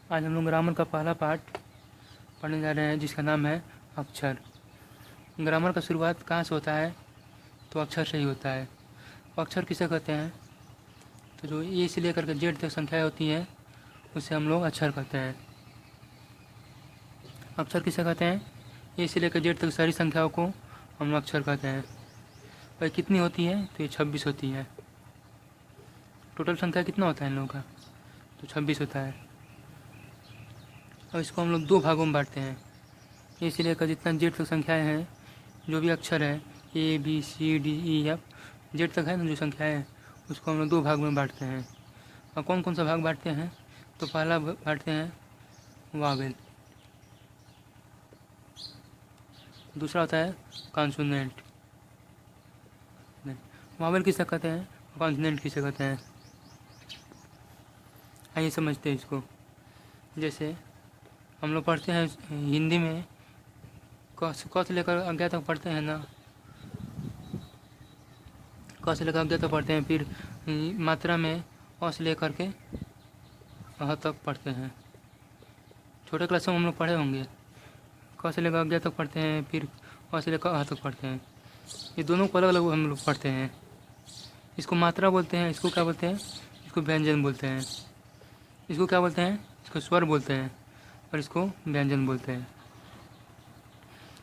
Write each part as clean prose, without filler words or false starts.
आज हम लोग ग्रामर का पहला पार्ट पढ़ने जा रहे हैं जिसका नाम है अक्षर। ग्रामर का शुरुआत कहाँ से होता है? तो अक्षर से ही होता है। अक्षर किसे कहते हैं? तो जो ए से लेकर के जेड तक संख्याएं होती हैं उसे हम लोग अक्षर कहते हैं। अक्षर किसे कहते हैं? ए से लेकर जेड तक सारी संख्याओं को हम लोग अक्षर कहते हैं। भाई कितनी होती है? तो ये 26 होती है। टोटल संख्या कितना होता है इन लोगों का? तो 26 होता है। अब इसको हम लोग दो भागों में बांटते हैं। ए से लेकर जितना जेड तक संख्याएं हैं, जो भी अक्षर है A B C D E F Z तक है ना जो संख्याएं हैं, उसको हम लोग दो भाग में बांटते हैं। और कौन कौन सा भाग बांटते हैं? तो पहला बांटते हैं वावेल, दूसरा होता है कॉन्सोनेंट। वावेल किसे कहते हैं, कॉन्सोनेंट किसे कहते हैं? आइए समझते हैं इसको। जैसे हम लोग पढ़ते हैं हिंदी में क से लेकर अज्ञा तक पढ़ते हैं ना, क से लेकर अज्ञा तक पढ़ते हैं। फिर मात्रा में अ से लेकर के अह तक पढ़ते हैं। छोटे क्लासों में हम लोग पढ़े होंगे। क से लेकर अज्ञा तक पढ़ते हैं, फिर अ से लेकर अह तक पढ़ते हैं। ये दोनों को अलग अलग हम लोग पढ़ते हैं। इसको मात्रा बोलते हैं, इसको क्या बोलते हैं? इसको व्यंजन बोलते हैं। इसको क्या बोलते हैं? इसको स्वर बोलते हैं और इसको व्यंजन बोलते हैं।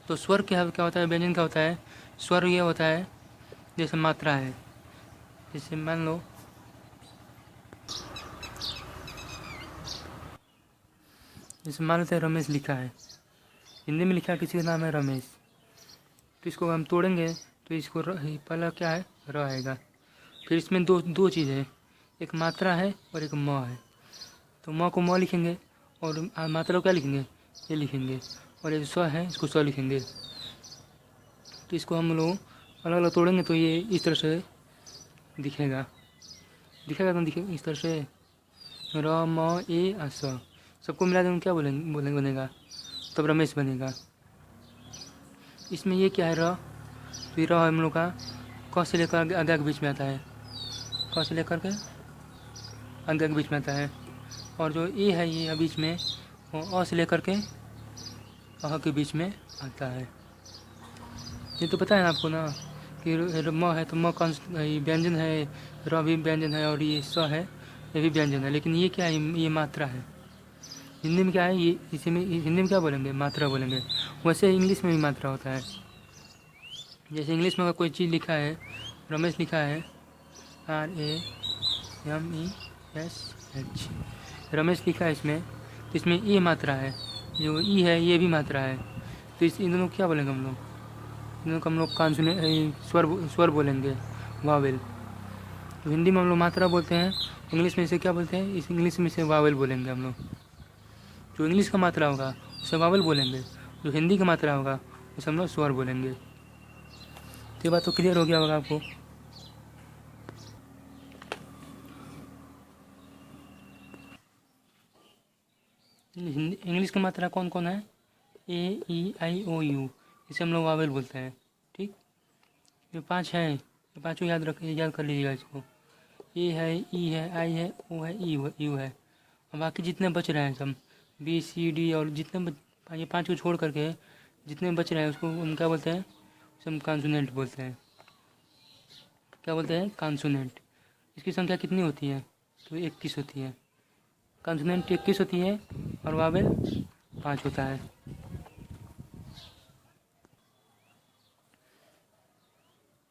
तो स्वर क्या होता है, व्यंजन क्या होता है? स्वर ये होता है जैसे मात्रा है। जैसे मान लो लेते हैं रमेश लिखा है, हिंदी में लिखा है, किसी का नाम है रमेश। तो इसको हम तोड़ेंगे तो इसको पहला क्या है? र आएगा। फिर इसमें दो चीज़ है, एक मात्रा है और एक म है। तो म को म लिखेंगे और मात्रा को क्या लिखेंगे? ये लिखेंगे। और ये स्व है, इसको स्व लिखेंगे। तो इसको हम लोग अलग अलग तोड़ेंगे तो ये इस तरह से दिखेगा। तो दिखेगा इस तरह से, र म ए आ स, सबको मिला देंगे क्या बोलेंगे बनेगा? तब रमेश बनेगा। इसमें ये क्या है? र, तो ये र हम लोग का क से लेकर आगे के बीच में आता है, क से लेकर के आगे के बीच में आता है। और जो ए है ये बीच में, वो अ से लेकर के अह के बीच में आता है। ये तो पता है ना आपको ना कि म है तो म कौन व्यंजन है, र भी व्यंजन है और ये स है ये भी व्यंजन है। लेकिन ये क्या है? ये मात्रा है। हिंदी में क्या है? ये इसी में हिंदी में क्या बोलेंगे? मात्रा बोलेंगे। वैसे इंग्लिश में भी मात्रा होता है। जैसे इंग्लिश में अगर कोई चीज़ लिखा है, रमेश लिखा है RAMESH, रमेश लिखा है इसमें, तो इसमें ए मात्रा है, जो ई है ये भी मात्रा है। तो इन दोनों को क्या बोलेंगे हम लोग? इन दोनों को हम लोग कॉन्सोनेंट स्वर बोलेंगे, वावेल। तो हिंदी में हम लोग मात्रा बोलते हैं, इंग्लिश में इसे क्या बोलते हैं? इस इंग्लिश में इसे वावेल बोलेंगे हम लोग। जो इंग्लिश का मात्रा होगा उसे वावेल बोलेंगे, जो हिंदी का मात्रा होगा उसे हम लोग स्वर बोलेंगे। तो ये बात तो क्लियर हो गया होगा आपको। इंग्लिश की मात्रा कौन कौन है? AEIOU, इसे हम लोग वावेल बोलते हैं। ठीक, ये 5 है, ये पाँचों याद कर लीजिएगा इसको। ए है, ई है, आई है, ओ है, यू है। और बाकी जितने बच रहे हैं सब BCD और जितने ये 5 को छोड़ करके जितने बच रहे हैं उसको हम क्या बोलते हैं? उसे हम कॉन्सोनेंट बोलते हैं। क्या बोलते हैं? कॉन्सोनेंट। इसकी संख्या कितनी होती है? तो 21 होती है। कॉन्सोनेंट 21 होती है और वावेल 5 होता है।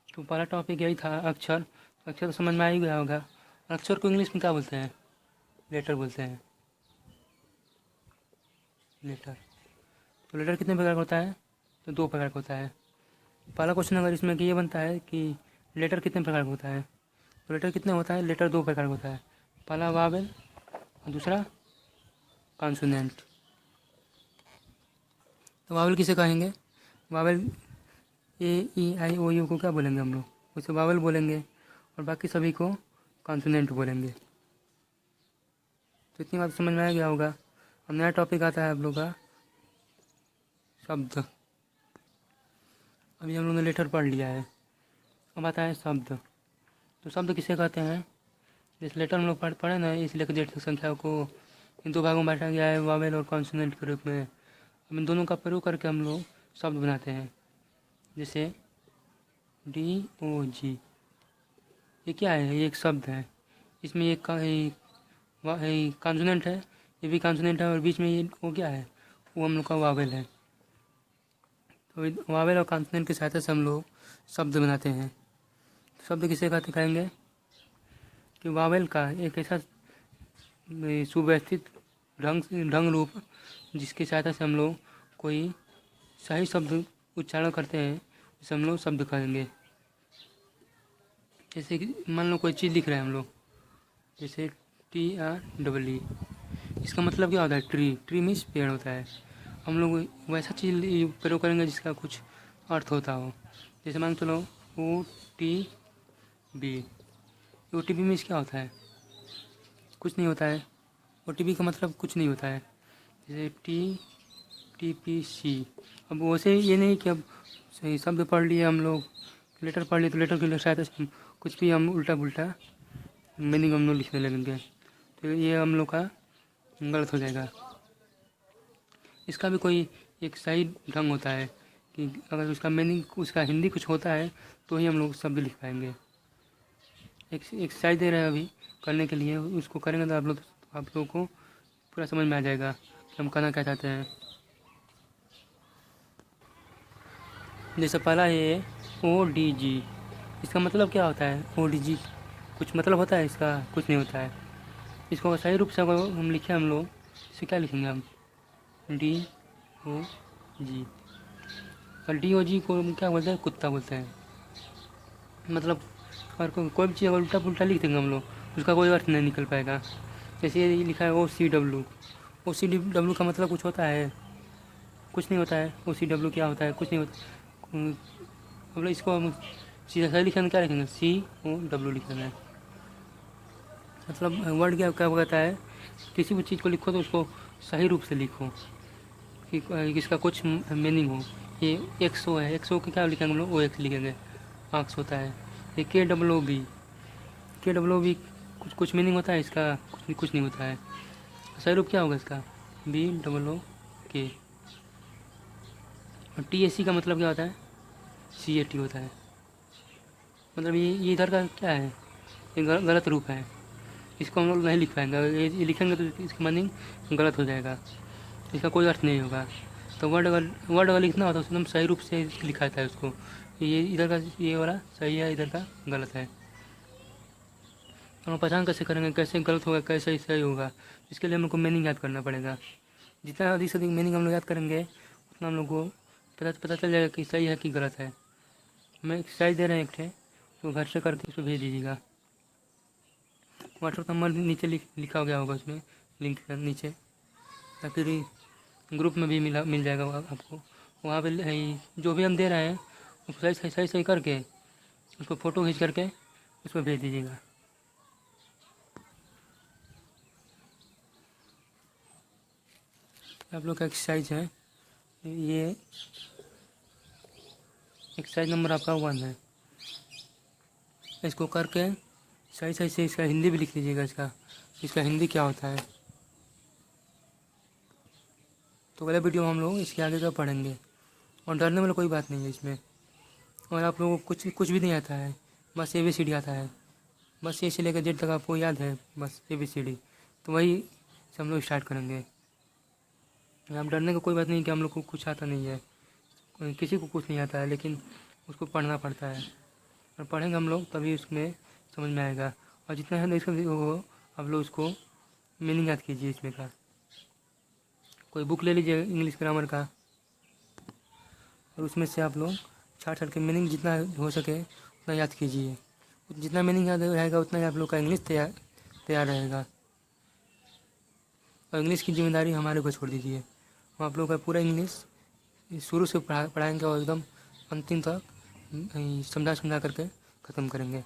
तो पहला टॉपिक यही था, अक्षर। अक्षर तो समझ में आ ही गया होगा। अक्षर को इंग्लिश में क्या बोलते हैं? लेटर बोलते हैं, लेटर। तो लेटर कितने प्रकार का होता है? तो 2 प्रकार का होता है। पहला क्वेश्चन अगर इसमें कि ये बनता है कि लेटर कितने प्रकार का होता है, तो लेटर कितने होता है? लेटर 2 प्रकार का होता है। पहला वावेल और दूसरा कॉन्सोनेंट। तो वावेल किसे कहेंगे? वावेल AEIOU को क्या बोलेंगे हम लोग? उसे वावेल बोलेंगे और बाकी सभी को कॉन्सोनेंट बोलेंगे। तो इतनी बात समझ में आ गया होगा। अब नया टॉपिक आता है आप लोग का शब्द। अभी हम लोग ने लेटर पढ़ लिया है, अब आता है शब्द। तो शब्द किसे कहते हैं? जैसे लेटर हम लोग पढ़े ना, इस लेकर जेड तक संख्या को इन दो भागों में बांटा गया है वावेल और कॉन्सोनेंट के रूप में। अब इन दोनों का प्रयोग करके हम लोग शब्द बनाते हैं, जैसे DOG। ये क्या है? ये एक शब्द है। इसमें एक कॉन्सोनेंट है, ये भी कॉन्सोनेंट है, और बीच में ये वो क्या है? वो हम लोग का वावेल है। तो वावेल और कॉन्सोनेंट की सहायता से हम लोग शब्द बनाते हैं। शब्द किसे कहते कहेंगे कि वावेल का एक ऐसा सुव्यवस्थित ढंग रूप जिसकी सहायता से हम लोग कोई सही शब्द उच्चारण करते हैं, उसे हम लोग शब्द कहेंगे। जैसे कि मान लो कोई चीज़ लिख रहे हैं हम लोग, जैसे TREE, इसका मतलब क्या होता है? ट्री मीन्स पेड़ होता है। हम लोग वैसा चीज़ प्रयोग करेंगे जिसका कुछ अर्थ होता हो। जैसे मान चलो OTB। OTB मीन्स क्या होता है? कुछ नहीं होता है। OTB का मतलब कुछ नहीं होता है। जैसे TPC। अब वैसे ये नहीं कि अब सही शब्द पढ़ लिए हम लोग, लेटर पढ़ लिए तो लेटर की सहायता से कुछ भी हम उल्टा पुल्टा मीनिंग हम लोग लिखने लगेंगे, तो ये हम लोग का गलत हो जाएगा। इसका भी कोई एक सही ढंग होता है कि अगर उसका मीनिंग, उसका हिंदी कुछ होता है तो ही हम लोग शब्द लिख पाएंगे। एक एक्सरसाइज दे रहे हैं अभी करने के लिए, उसको करेंगे तो आप लोगों को पूरा समझ में आ जाएगा कि हम कहना क्या चाहते हैं। जैसे पहला है ODG। इसका मतलब क्या होता है? ODG कुछ मतलब होता है इसका? कुछ नहीं होता है। इसको सही रूप से अगर हम लिखें, हम लोग इसे क्या लिखेंगे? हम DOG। और DOG को क्या बोलते हैं? कुत्ता बोलते हैं। मतलब और कोई भी चीज़ अगर उल्टा पुल्टा लिख देंगे हम लोग, उसका कोई अर्थ नहीं निकल पाएगा। जैसे ये लिखा है OCW। OCW का मतलब कुछ होता है? कुछ नहीं होता है। OCW क्या होता है? कुछ नहीं होता। मतलब इसको हम सीधा सही लिखेंगे, क्या लिखेंगे? COW लिखेंगे। मतलब वर्ड क्या क्या कहता है? किसी भी चीज़ को लिखो तो उसको सही रूप से लिखो कि इसका कुछ मीनिंग हो। ये XO है, XO के क्या लिखेंगे हम लोग? OX लिखेंगे, आँख होता है। ये KWB कुछ मीनिंग होता है इसका? कुछ नहीं होता है। सही रूप क्या होगा इसका? BOOK। और TAC का मतलब क्या होता है? CAT होता है। मतलब ये इधर का क्या है? ये गलत रूप है, इसको हम लोग नहीं लिख पाएंगे। ये लिखेंगे तो इसका मीनिंग गलत हो जाएगा, इसका कोई अर्थ नहीं होगा। तो वर्ड अगर लिखना हो तो एकदम सही रूप से लिखा जाता है उसको। ये इधर का ये वाला सही है, इधर का गलत है। हम पहचान कैसे करेंगे कैसे गलत होगा कैसे सही होगा? इसके लिए हमको मीनिंग याद करना पड़ेगा। जितना अधिक से अधिक मीनिंग हम लोग याद करेंगे उतना हम लोग को पता चल जाएगा कि सही है कि गलत है। मैं एक्सरसाइज दे रहे हैं एक ठे, तो घर से करके उसको भेज दीजिएगा। व्हाट्सएप नंबर नीचे लिखा गया होगा उसमें, लिंक नीचे, ताकि ग्रुप में भी मिल जाएगा आपको। वहाँ पे जो भी हम दे रहे हैं उसको सही करके उसको फ़ोटो खींच करके उसको भेज दीजिएगा। आप लोग का एक्सरसाइज है ये, एक्सरसाइज नंबर आपका 1 है। इसको करके सही से इसका हिंदी भी लिख लीजिएगा, इसका हिंदी क्या होता है। तो अगले वीडियो में हम लोग इसके आगे का पढ़ेंगे। और डरने वाला कोई बात नहीं है इसमें। और आप लोगों को कुछ भी नहीं आता है, बस ABCD आता है, बस A से लेकर Z तक आपको याद है, बस ABCD। तो वही से हम लोग स्टार्ट करेंगे। आप डरने का कोई बात नहीं कि हम लोग को कुछ आता नहीं है, किसी को कुछ नहीं आता है, लेकिन उसको पढ़ना पड़ता है। और पढ़ेंगे हम लोग तभी उसमें समझ में आएगा। और जितना है इसका हो आप लोग उसको मीनिंग याद कीजिए इसमें का। कोई बुक ले लीजिए इंग्लिश ग्रामर का, और उसमें से आप लोग छाट के मीनिंग जितना हो सके उतना याद कीजिए। जितना मीनिंग याद रहेगा उतना ही आप लोग का इंग्लिश तैयार रहेगा। और इंग्लिश की जिम्मेदारी हमारे को छोड़ दीजिए, हम आप लोग का पूरा इंग्लिश शुरू से पढ़ाएंगे और एकदम अंतिम तक समझा करके ख़त्म करेंगे।